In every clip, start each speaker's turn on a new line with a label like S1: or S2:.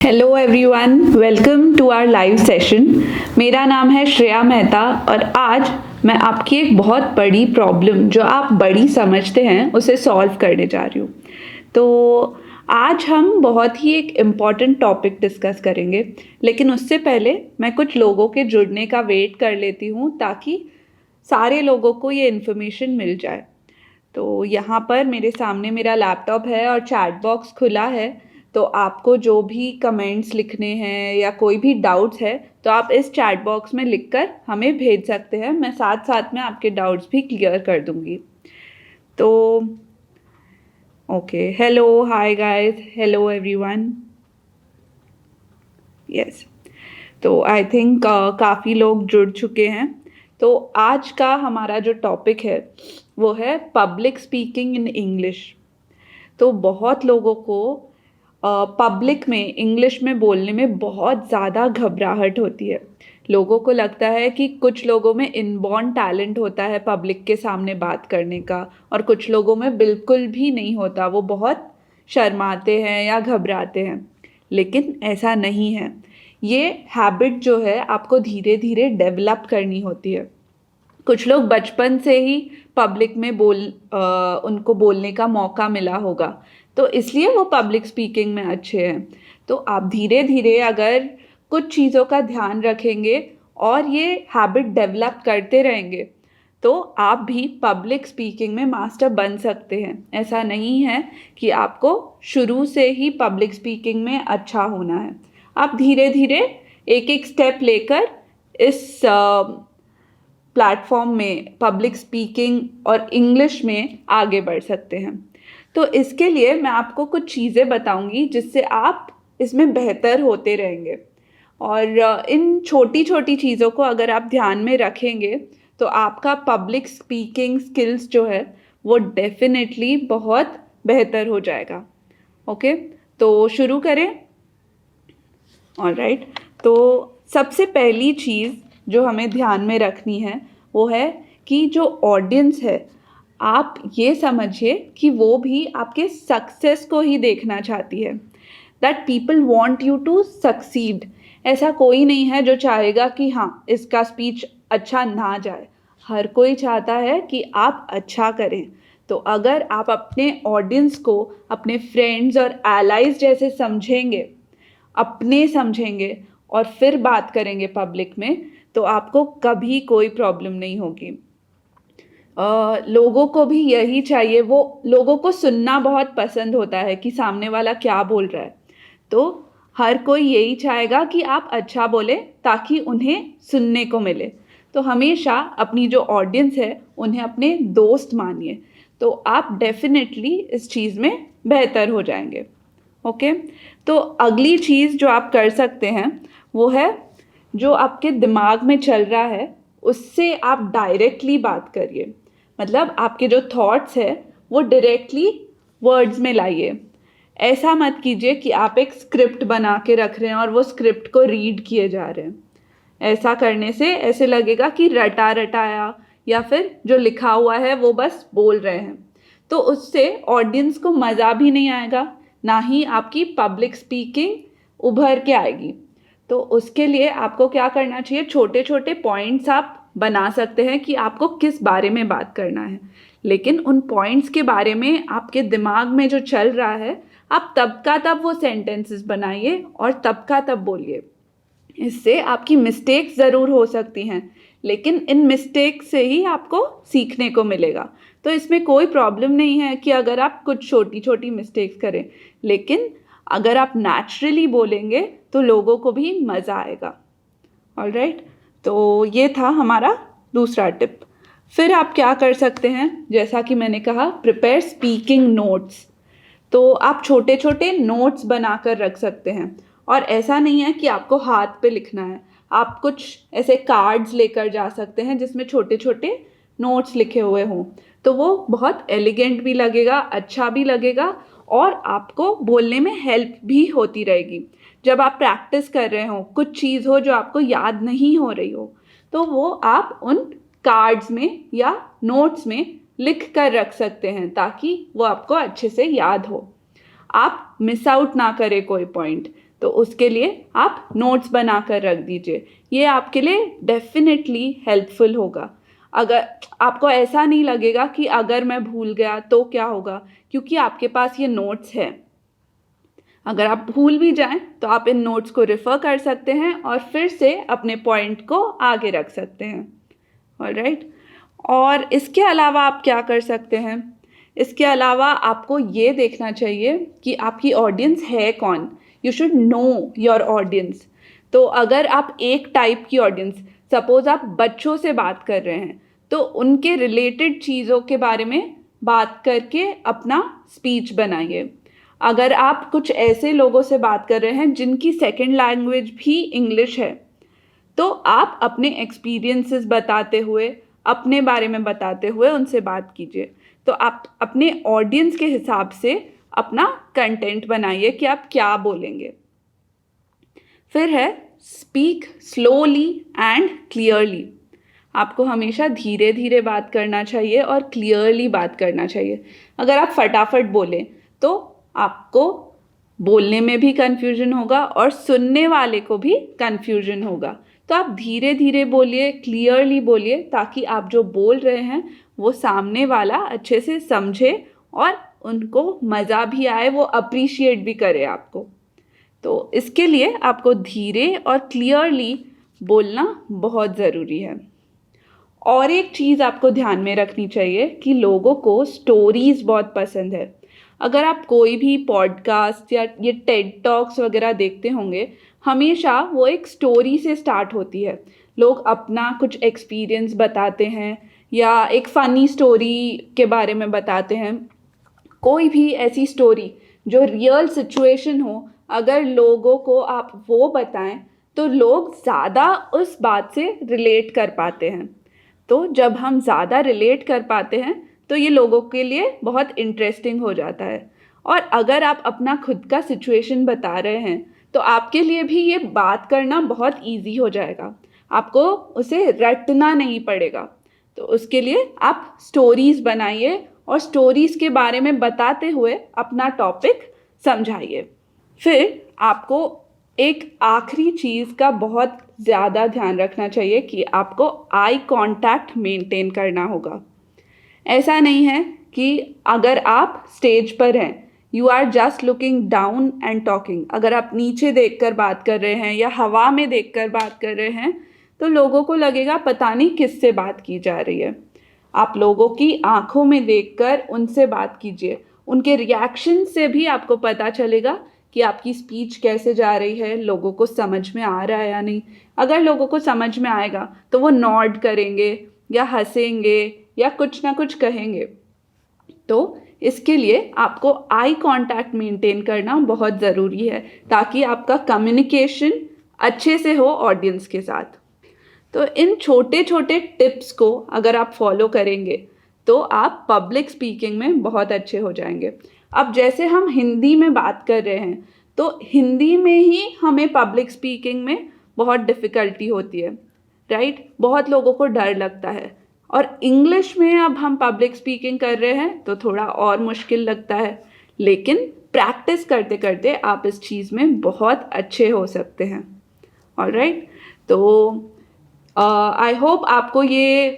S1: Hello everyone, welcome to our live session. मेरा नाम है श्रेया मेहता और आज मैं आपकी एक बहुत बड़ी प्रॉब्लम जो आप बड़ी समझते हैं उसे सॉल्व करने जा रही हूँ। तो आज हम बहुत ही एक इम्पॉर्टेंट टॉपिक डिस्कस करेंगे, लेकिन उससे पहले मैं कुछ लोगों के जुड़ने का वेट कर लेती हूँ ताकि सारे लोगों को ये इन्फॉर्मेशन मिल जाए। तो यहाँ पर मेरे सामने मेरा लैपटॉप है और चैट बॉक्स खुला है, तो आपको जो भी कमेंट्स लिखने हैं या कोई भी डाउट्स है तो आप इस चैट बॉक्स में लिखकर हमें भेज सकते हैं। मैं साथ साथ में आपके डाउट्स भी क्लियर कर दूँगी। तो okay, hello, hi guys, hello everyone. Yes, तो आई थिंक काफ़ी लोग जुड़ चुके हैं। तो आज का हमारा जो टॉपिक है वो है पब्लिक स्पीकिंग इन इंग्लिश। तो बहुत लोगों को पब्लिक में इंग्लिश में बोलने में बहुत ज़्यादा घबराहट होती है। लोगों को लगता है कि कुछ लोगों में इनबॉर्न टैलेंट होता है पब्लिक के सामने बात करने का, और कुछ लोगों में बिल्कुल भी नहीं होता, वो बहुत शर्माते हैं या घबराते हैं। लेकिन ऐसा नहीं है। ये हैबिट जो है आपको धीरे धीरे डेवलप करनी होती है। कुछ लोग बचपन से ही पब्लिक में उनको बोलने का मौका मिला होगा, तो इसलिए वो पब्लिक स्पीकिंग में अच्छे हैं। तो आप धीरे धीरे अगर कुछ चीज़ों का ध्यान रखेंगे और ये हैबिट डेवलप करते रहेंगे तो आप भी पब्लिक स्पीकिंग में मास्टर बन सकते हैं। ऐसा नहीं है कि आपको शुरू से ही पब्लिक स्पीकिंग में अच्छा होना है। आप धीरे धीरे एक एक स्टेप लेकर इस प्लेटफॉर्म में पब्लिक स्पीकिंग और इंग्लिश में आगे बढ़ सकते हैं। तो इसके लिए मैं आपको कुछ चीज़ें बताऊंगी जिससे आप इसमें बेहतर होते रहेंगे। और इन छोटी छोटी चीज़ों को अगर आप ध्यान में रखेंगे तो आपका पब्लिक स्पीकिंग स्किल्स जो है वो डेफिनेटली बहुत बेहतर हो जाएगा। ओके, तो शुरू करें। ऑलराइट, तो सबसे पहली चीज़ जो हमें ध्यान में रखनी है वो है कि जो ऑडियंस है, आप ये समझिए कि वो भी आपके सक्सेस को ही देखना चाहती है। That people want you to succeed. ऐसा कोई नहीं है जो चाहेगा कि हाँ इसका स्पीच अच्छा ना जाए। हर कोई चाहता है कि आप अच्छा करें। तो अगर आप अपने ऑडियंस को अपने फ्रेंड्स और एलाइज जैसे समझेंगे, अपने समझेंगे और फिर बात करेंगे पब्लिक में, तो आपको कभी कोई प्रॉब्लम नहीं होगी। लोगों को भी यही चाहिए, वो लोगों को सुनना बहुत पसंद होता है कि सामने वाला क्या बोल रहा है। तो हर कोई यही चाहेगा कि आप अच्छा बोले ताकि उन्हें सुनने को मिले। तो हमेशा अपनी जो ऑडियंस है उन्हें अपने दोस्त मानिए, तो आप डेफिनेटली इस चीज़ में बेहतर हो जाएंगे। ओके, तो अगली चीज़ जो आप कर सकते हैं वो है जो आपके दिमाग में चल रहा है उससे आप डायरेक्टली बात करिए। मतलब आपके जो थॉट्स है वो डायरेक्टली वर्ड्स में लाइए। ऐसा मत कीजिए कि आप एक स्क्रिप्ट बना के रख रहे हैं और वो स्क्रिप्ट को रीड किए जा रहे हैं। ऐसा करने से ऐसे लगेगा कि रटा रटाया या फिर जो लिखा हुआ है वो बस बोल रहे हैं। तो उससे ऑडियंस को मज़ा भी नहीं आएगा, ना ही आपकी पब्लिक स्पीकिंग उभर के आएगी। तो उसके लिए आपको क्या करना चाहिए, छोटे छोटे पॉइंट्स आप बना सकते हैं कि आपको किस बारे में बात करना है, लेकिन उन पॉइंट्स के बारे में आपके दिमाग में जो चल रहा है आप तब का तब वो सेंटेंसेस बनाइए और तब का तब बोलिए। इससे आपकी मिस्टेक्स ज़रूर हो सकती हैं, लेकिन इन मिस्टेक से ही आपको सीखने को मिलेगा। तो इसमें कोई प्रॉब्लम नहीं है कि अगर आप कुछ छोटी छोटी मिस्टेक्स करें, लेकिन अगर आप नेचुरली बोलेंगे तो लोगों को भी मज़ा आएगा। ऑलराइट, तो ये था हमारा दूसरा टिप। फिर आप क्या कर सकते हैं, जैसा कि मैंने कहा, प्रिपेयर स्पीकिंग नोट्स। तो आप छोटे छोटे नोट्स बनाकर रख सकते हैं, और ऐसा नहीं है कि आपको हाथ पे लिखना है। आप कुछ ऐसे कार्ड्स लेकर जा सकते हैं जिसमें छोटे छोटे नोट्स लिखे हुए हों, तो वो बहुत एलिगेंट भी लगेगा, अच्छा भी लगेगा, और आपको बोलने में हेल्प भी होती रहेगी। जब आप प्रैक्टिस कर रहे हो, कुछ चीज़ हो जो आपको याद नहीं हो रही हो, तो वो आप उन कार्ड्स में या नोट्स में लिख कर रख सकते हैं ताकि वो आपको अच्छे से याद हो। आप मिस आउट ना करें कोई पॉइंट। तो उसके लिए आप नोट्स बना कर रख दीजिए। ये आपके लिए डेफिनेटली हेल्पफुल होगा। अगर आपको ऐसा नहीं लगेगा कि अगर मैं भूल गया तो क्या होगा, क्योंकि आपके पास ये नोट्स है। अगर आप भूल भी जाएं तो आप इन नोट्स को रेफ़र कर सकते हैं और फिर से अपने पॉइंट को आगे रख सकते हैं। ऑलराइट। और इसके अलावा आप क्या कर सकते हैं? इसके अलावा आपको ये देखना चाहिए कि आपकी ऑडियंस है कौन। You should know your audience. तो अगर आप एक टाइप की ऑडियंस, सपोज आप बच्चों से बात कर रहे हैं, तो उनके रिलेटेड चीज़ों के बारे में बात करके अपना स्पीच बनाइए। अगर आप कुछ ऐसे लोगों से बात कर रहे हैं जिनकी सेकंड लैंग्वेज भी इंग्लिश है, तो आप अपने एक्सपीरियंसेस बताते हुए, अपने बारे में बताते हुए उनसे बात कीजिए। तो आप अपने ऑडियंस के हिसाब से अपना कंटेंट बनाइए कि आप क्या बोलेंगे। फिर है स्पीक स्लोली एंड क्लियरली। आपको हमेशा धीरे धीरे बात करना चाहिए और क्लियरली बात करना चाहिए। अगर आप फटाफट बोलें तो आपको बोलने में भी कन्फ्यूजन होगा और सुनने वाले को भी कन्फ्यूजन होगा। तो आप धीरे धीरे बोलिए, क्लियरली बोलिए, ताकि आप जो बोल रहे हैं वो सामने वाला अच्छे से समझे और उनको मज़ा भी आए, वो अप्रिशिएट भी करे आपको। तो इसके लिए आपको धीरे और क्लियरली बोलना बहुत ज़रूरी है। और एक चीज़ आपको ध्यान में रखनी चाहिए कि लोगों को स्टोरीज़ बहुत पसंद है। अगर आप कोई भी पॉडकास्ट या ये टेड टॉक्स वगैरह देखते होंगे, हमेशा वो एक स्टोरी से स्टार्ट होती है। लोग अपना कुछ एक्सपीरियंस बताते हैं या एक फ़नी स्टोरी के बारे में बताते हैं। कोई भी ऐसी स्टोरी जो रियल सिचुएशन हो, अगर लोगों को आप वो बताएं तो लोग ज़्यादा उस बात से रिलेट कर पाते हैं। तो जब हम ज़्यादा रिलेट कर पाते हैं तो ये लोगों के लिए बहुत इंटरेस्टिंग हो जाता है। और अगर आप अपना खुद का सिचुएशन बता रहे हैं तो आपके लिए भी ये बात करना बहुत इजी हो जाएगा। आपको उसे रटना नहीं पड़ेगा। तो उसके लिए आप स्टोरीज़ बनाइए और स्टोरीज़ के बारे में बताते हुए अपना टॉपिक समझाइए। फिर आपको एक आखिरी चीज़ का बहुत ज़्यादा ध्यान रखना चाहिए कि आपको आई कांटेक्ट मेंटेन करना होगा। ऐसा नहीं है कि अगर आप स्टेज पर हैं, you are just looking down and talking. अगर आप नीचे देखकर बात कर रहे हैं या हवा में देखकर बात कर रहे हैं तो लोगों को लगेगा पता नहीं किससे बात की जा रही है। आप लोगों की आंखों में देखकर उनसे बात कीजिए। उनके रिएक्शन से भी आपको पता चलेगा कि आपकी स्पीच कैसे जा रही है, लोगों को समझ में आ रहा है या नहीं। अगर लोगों को समझ में आएगा तो वो नॉड करेंगे या हंसेंगे या कुछ ना कुछ कहेंगे। तो इसके लिए आपको आई कांटेक्ट मेंटेन करना बहुत ज़रूरी है ताकि आपका कम्युनिकेशन अच्छे से हो ऑडियंस के साथ। तो इन छोटे छोटे टिप्स को अगर आप फॉलो करेंगे तो आप पब्लिक स्पीकिंग में बहुत अच्छे हो जाएंगे। अब जैसे हम हिंदी में बात कर रहे हैं तो हिंदी में ही हमें पब्लिक स्पीकिंग में बहुत डिफ़िकल्टी होती है, राइट? बहुत लोगों को डर लगता है। और इंग्लिश में अब हम पब्लिक स्पीकिंग कर रहे हैं तो थोड़ा और मुश्किल लगता है, लेकिन प्रैक्टिस करते करते आप इस चीज़ में बहुत अच्छे हो सकते हैं। ऑलराइट। तो आई होप आपको ये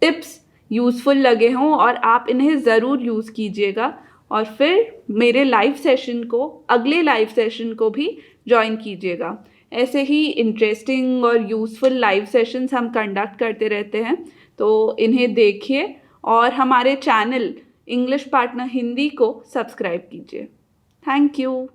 S1: टिप्स यूज़फुल लगे हों और आप इन्हें ज़रूर यूज़ कीजिएगा और फिर मेरे लाइव सेशन को, अगले लाइव सेशन को भी ज्वाइन कीजिएगा। ऐसे ही इंटरेस्टिंग और यूज़फुल लाइव सेशंस हम कंडक्ट करते रहते हैं, तो इन्हें देखिए और हमारे चैनल इंग्लिश पार्टनर हिंदी को सब्सक्राइब कीजिए। Thank you.